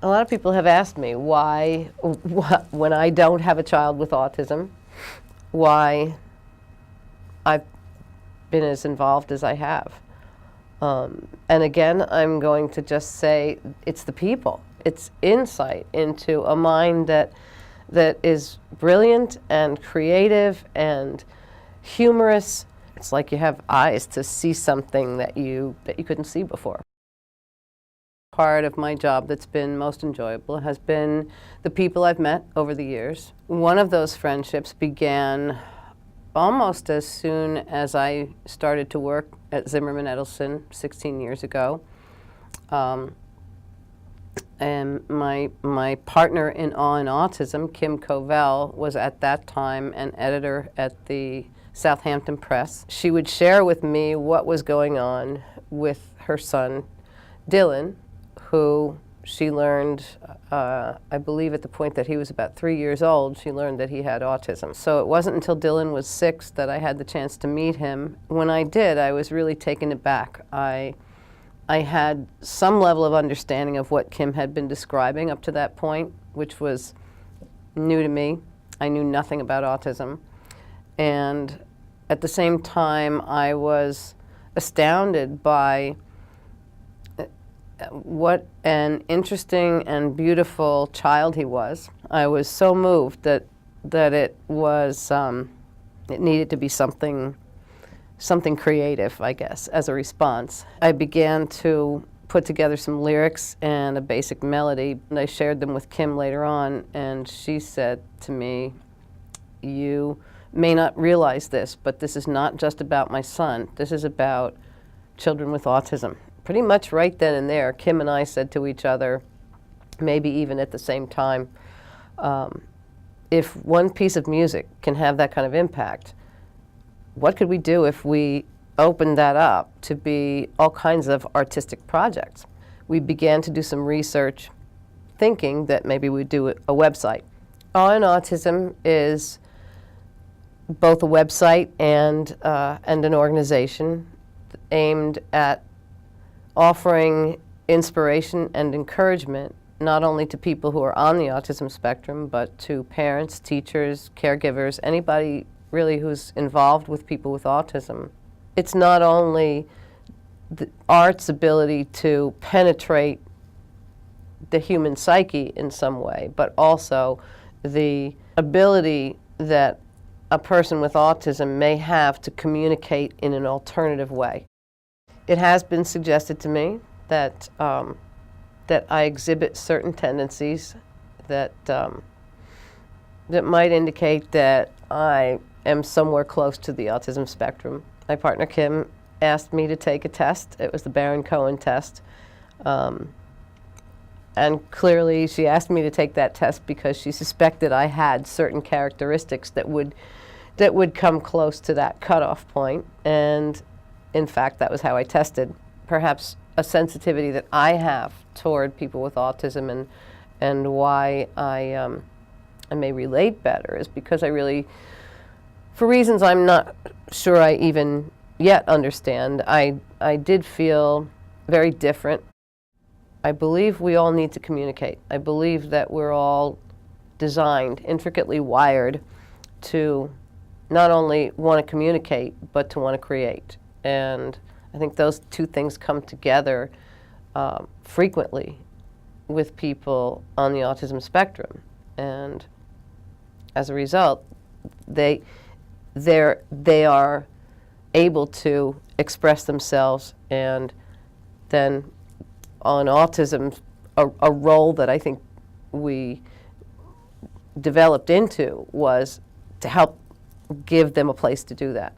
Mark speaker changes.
Speaker 1: A lot of people have asked me why, when I don't have a child with autism, why I've been as involved as I have. And again, I'm going to just say it's the people. It's insight into a mind that is brilliant and creative and humorous. It's like you have eyes to see something that you couldn't see before. Part of my job that's been most enjoyable has been the people I've met over the years. One of those friendships began almost as soon as I started to work at Zimmerman Edelson 16 years ago. And my partner in Awe and Autism, Kim Covell, was at that time an editor at the Southampton Press. She would share with me what was going on with her son, Dylan, who she learned, I believe at the point that he was about 3 years old, she learned that he had autism. So it wasn't until Dylan was 6 that I had the chance to meet him. When I did, I was really taken aback. I had some level of understanding of what Kim had been describing up to that point, which was new to me. I knew nothing about autism. And at the same time, I was astounded by what an interesting and beautiful child he was. I was so moved that it was, it needed to be something creative, I guess, as a response. I began to put together some lyrics and a basic melody, and I shared them with Kim later on, and she said to me, "You may not realize this, but this is not just about my son. This is about children with autism." Pretty much right then and there, Kim and I said to each other, maybe even at the same time, if one piece of music can have that kind of impact, what could we do if we opened that up to be all kinds of artistic projects? We began to do some research, thinking that maybe we'd do a website. Awe and Autism is both a website and an organization aimed at offering inspiration and encouragement not only to people who are on the autism spectrum, but to parents, teachers, caregivers, anybody really who's involved with people with autism. It's not only the art's ability to penetrate the human psyche in some way, but also the ability that a person with autism may have to communicate in an alternative way. It has been suggested to me that that I exhibit certain tendencies that that might indicate that I am somewhere close to the autism spectrum. My partner Kim asked me to take a test. It was the Baron-Cohen test. And clearly she asked me to take that test because she suspected I had certain characteristics that would come close to that cutoff point. And in fact, that was how I tested. Perhaps a sensitivity that I have toward people with autism and why I may relate better is because I really, for reasons I'm not sure I even yet understand, I did feel very different. I believe we all need to communicate. I believe that we're all designed, intricately wired to not only want to communicate, but to want to create. And I think those two things come together frequently with people on the autism spectrum. And as a result, they are able to express themselves, and then on autism, a role that I think we developed into was to help give them a place to do that.